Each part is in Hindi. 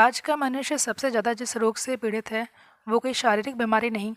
आज का मनुष्य सबसे ज़्यादा जिस रोग से पीड़ित है वो कोई शारीरिक बीमारी नहीं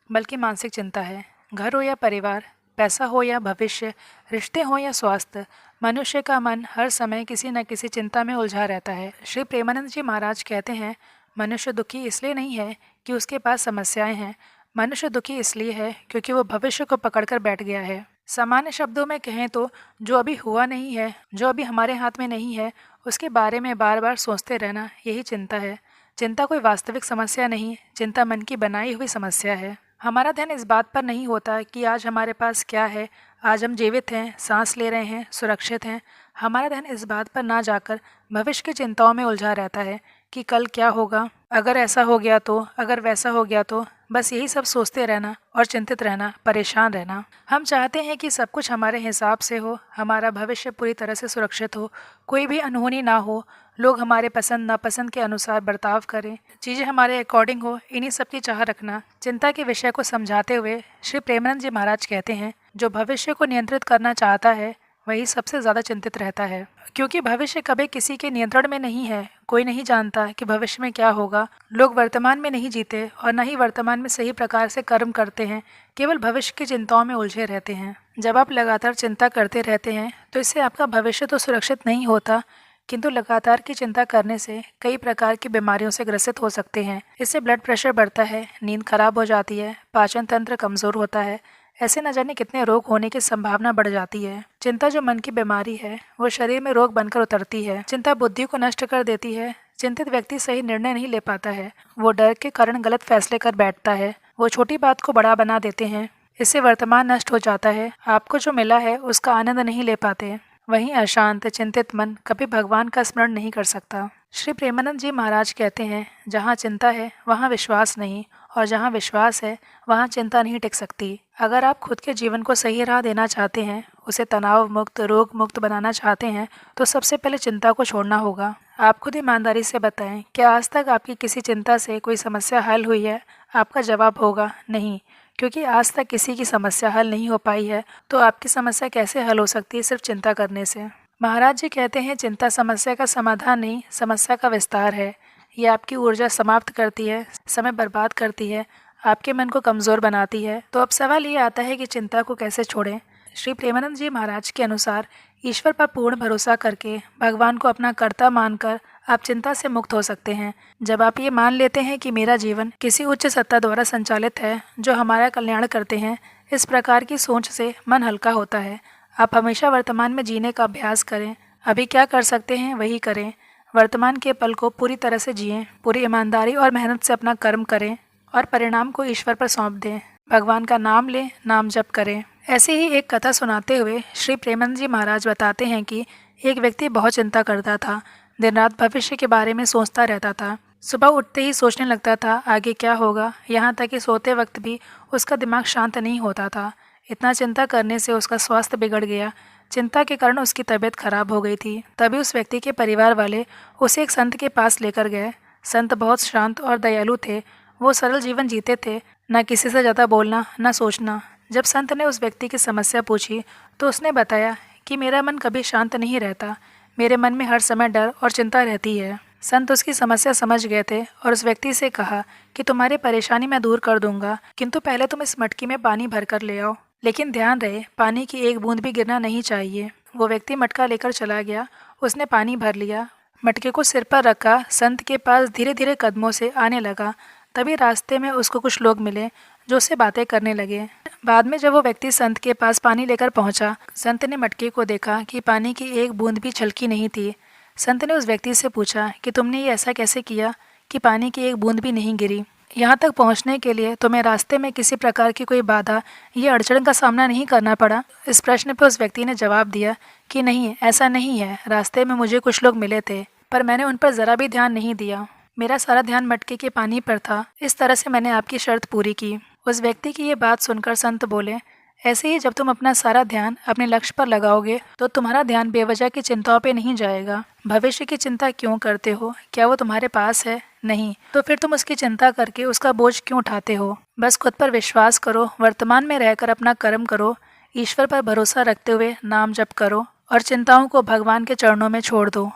बल्कि मानसिक चिंता है। घर हो या परिवार, पैसा हो या भविष्य, रिश्ते हो या स्वास्थ्य, मनुष्य का मन हर समय किसी न किसी चिंता में उलझा रहता है। श्री प्रेमानंद जी महाराज कहते हैं, मनुष्य दुखी इसलिए नहीं है कि उसके पास समस्याएं हैं, मनुष्य दुखी इसलिए है क्योंकि वो भविष्य को पकड़कर बैठ गया है। सामान्य शब्दों में कहें तो जो अभी हुआ नहीं है, जो अभी हमारे हाथ में नहीं है, उसके बारे में बार बार सोचते रहना, यही चिंता है। चिंता कोई वास्तविक समस्या नहीं, चिंता मन की बनाई हुई समस्या है। हमारा ध्यान इस बात पर नहीं होता कि आज हमारे पास क्या है, आज हम जीवित हैं, सांस ले रहे हैं, सुरक्षित हैं। हमारा ध्यान इस बात पर ना जाकर भविष्य की चिंताओं में उलझा रहता है कि कल क्या होगा, अगर ऐसा हो गया तो, अगर वैसा हो गया तो। बस यही सब सोचते रहना और चिंतित रहना, परेशान रहना। हम चाहते हैं कि सब कुछ हमारे हिसाब से हो, हमारा भविष्य पूरी तरह से सुरक्षित हो, कोई भी अनहोनी ना हो, लोग हमारे पसंद नापसंद के अनुसार बर्ताव करें, चीज़ें हमारे अकॉर्डिंग हो, इन्हीं सब की चाह रखना। चिंता के विषय को समझाते हुए श्री प्रेमानंद जी महाराज कहते हैं, जो भविष्य को नियंत्रित करना चाहता है वही सबसे ज़्यादा चिंतित रहता है, क्योंकि भविष्य कभी किसी के नियंत्रण में नहीं है। कोई नहीं जानता कि भविष्य में क्या होगा। लोग वर्तमान में नहीं जीते और न ही वर्तमान में सही प्रकार से कर्म करते हैं, केवल भविष्य की चिंताओं में उलझे रहते हैं। जब आप लगातार चिंता करते रहते हैं तो इससे आपका भविष्य तो सुरक्षित नहीं होता, किंतु लगातार की चिंता करने से कई प्रकार की बीमारियों से ग्रसित हो सकते हैं। इससे ब्लड प्रेशर बढ़ता है, नींद खराब हो जाती है, पाचन तंत्र कमज़ोर होता है, ऐसे न जाने कितने रोग होने की संभावना बढ़ जाती है। चिंता जो मन की बीमारी है वो शरीर में रोग बनकर उतरती है। चिंता बुद्धि को नष्ट कर देती है। चिंतित व्यक्ति सही निर्णय नहीं ले पाता है, वो डर के कारण गलत फैसले कर बैठता है, वो छोटी बात को बड़ा बना देते हैं। इससे वर्तमान नष्ट हो जाता है, आपको जो मिला है उसका आनंद नहीं ले पाते। वहीं अशांत चिंतित मन कभी भगवान का स्मरण नहीं कर सकता। श्री प्रेमानंद जी महाराज कहते हैं, जहाँ चिंता है वहाँ विश्वास नहीं, और जहाँ विश्वास है वहाँ चिंता नहीं टिक सकती। अगर आप खुद के जीवन को सही राह देना चाहते हैं, उसे तनाव मुक्त, रोग मुक्त बनाना चाहते हैं, तो सबसे पहले चिंता को छोड़ना होगा। आप खुद ईमानदारी से बताएं, क्या आज तक आपकी किसी चिंता से कोई समस्या हल हुई है? आपका जवाब होगा नहीं, क्योंकि आज तक किसी की समस्या हल नहीं हो पाई है, तो आपकी समस्या कैसे हल हो सकती है सिर्फ चिंता करने से। महाराज जी कहते हैं, चिंता समस्या का समाधान नहीं, समस्या का विस्तार है। ये आपकी ऊर्जा समाप्त करती है, समय बर्बाद करती है, आपके मन को कमज़ोर बनाती है। तो अब सवाल ये आता है कि चिंता को कैसे छोड़ें। श्री प्रेमानंद जी महाराज के अनुसार ईश्वर पर पूर्ण भरोसा करके, भगवान को अपना कर्ता मानकर आप चिंता से मुक्त हो सकते हैं। जब आप ये मान लेते हैं कि मेरा जीवन किसी उच्च सत्ता द्वारा संचालित है जो हमारा कल्याण करते हैं, इस प्रकार की सोच से मन हल्का होता है। आप हमेशा वर्तमान में जीने का अभ्यास करें। अभी क्या कर सकते हैं वही करें। वर्तमान के पल को पूरी तरह से जिएं, पूरी ईमानदारी और मेहनत से अपना कर्म करें और परिणाम को ईश्वर पर सौंप दें। भगवान का नाम लें, नाम जप करें। ऐसे ही एक कथा सुनाते हुए श्री प्रेमानंद जी महाराज बताते हैं कि एक व्यक्ति बहुत चिंता करता था, दिन रात भविष्य के बारे में सोचता रहता था। सुबह उठते ही सोचने लगता था आगे क्या होगा, यहाँ तक कि सोते वक्त भी उसका दिमाग शांत नहीं होता था। इतना चिंता करने से उसका स्वास्थ्य बिगड़ गया। चिंता के कारण उसकी तबीयत खराब हो गई थी। तभी उस व्यक्ति के परिवार वाले उसे एक संत के पास लेकर गए। संत बहुत शांत और दयालु थे। वो सरल जीवन जीते थे, न किसी से ज़्यादा बोलना, न सोचना। जब संत ने उस व्यक्ति की समस्या पूछी तो उसने बताया कि मेरा मन कभी शांत नहीं रहता, मेरे मन में हर समय डर और चिंता रहती है। संत उसकी समस्या समझ गए थे और उस व्यक्ति से कहा कि तुम्हारी परेशानी मैं दूर कर दूंगा, किंतु पहले तुम इस मटकी में पानी भर कर ले आओ, लेकिन ध्यान रहे पानी की एक बूंद भी गिरना नहीं चाहिए। वो व्यक्ति मटका लेकर चला गया। उसने पानी भर लिया, मटके को सिर पर रखा, संत के पास धीरे धीरे कदमों से आने लगा। तभी रास्ते में उसको कुछ लोग मिले जो उससे बातें करने लगे। बाद में जब वो व्यक्ति संत के पास पानी लेकर पहुंचा, संत ने मटके को देखा कि पानी की एक बूंद भी छलकी नहीं थी। संत ने उस व्यक्ति से पूछा कि तुमने ये ऐसा कैसे किया कि पानी की एक बूंद भी नहीं गिरी? यहाँ तक पहुँचने के लिए तुम्हें रास्ते में किसी प्रकार की कोई बाधा या अड़चन का सामना नहीं करना पड़ा? इस प्रश्न पर उस व्यक्ति ने जवाब दिया कि नहीं, ऐसा नहीं है। रास्ते में मुझे कुछ लोग मिले थे, पर मैंने उन पर ज़रा भी ध्यान नहीं दिया। मेरा सारा ध्यान मटके के पानी पर था। इस तरह से मैंने आपकी शर्त पूरी की। उस व्यक्ति की ये बात सुनकर संत बोले, ऐसे ही जब तुम अपना सारा ध्यान अपने लक्ष्य पर लगाओगे तो तुम्हारा ध्यान बेवजह की चिंताओं पे नहीं जाएगा। भविष्य की चिंता क्यों करते हो? क्या वो तुम्हारे पास है? नहीं, तो फिर तुम उसकी चिंता करके उसका बोझ क्यों उठाते हो? बस खुद पर विश्वास करो, वर्तमान में रहकर अपना कर्म करो, ईश्वर पर भरोसा रखते हुए नाम जप करो और चिंताओं को भगवान के चरणों में छोड़ दो।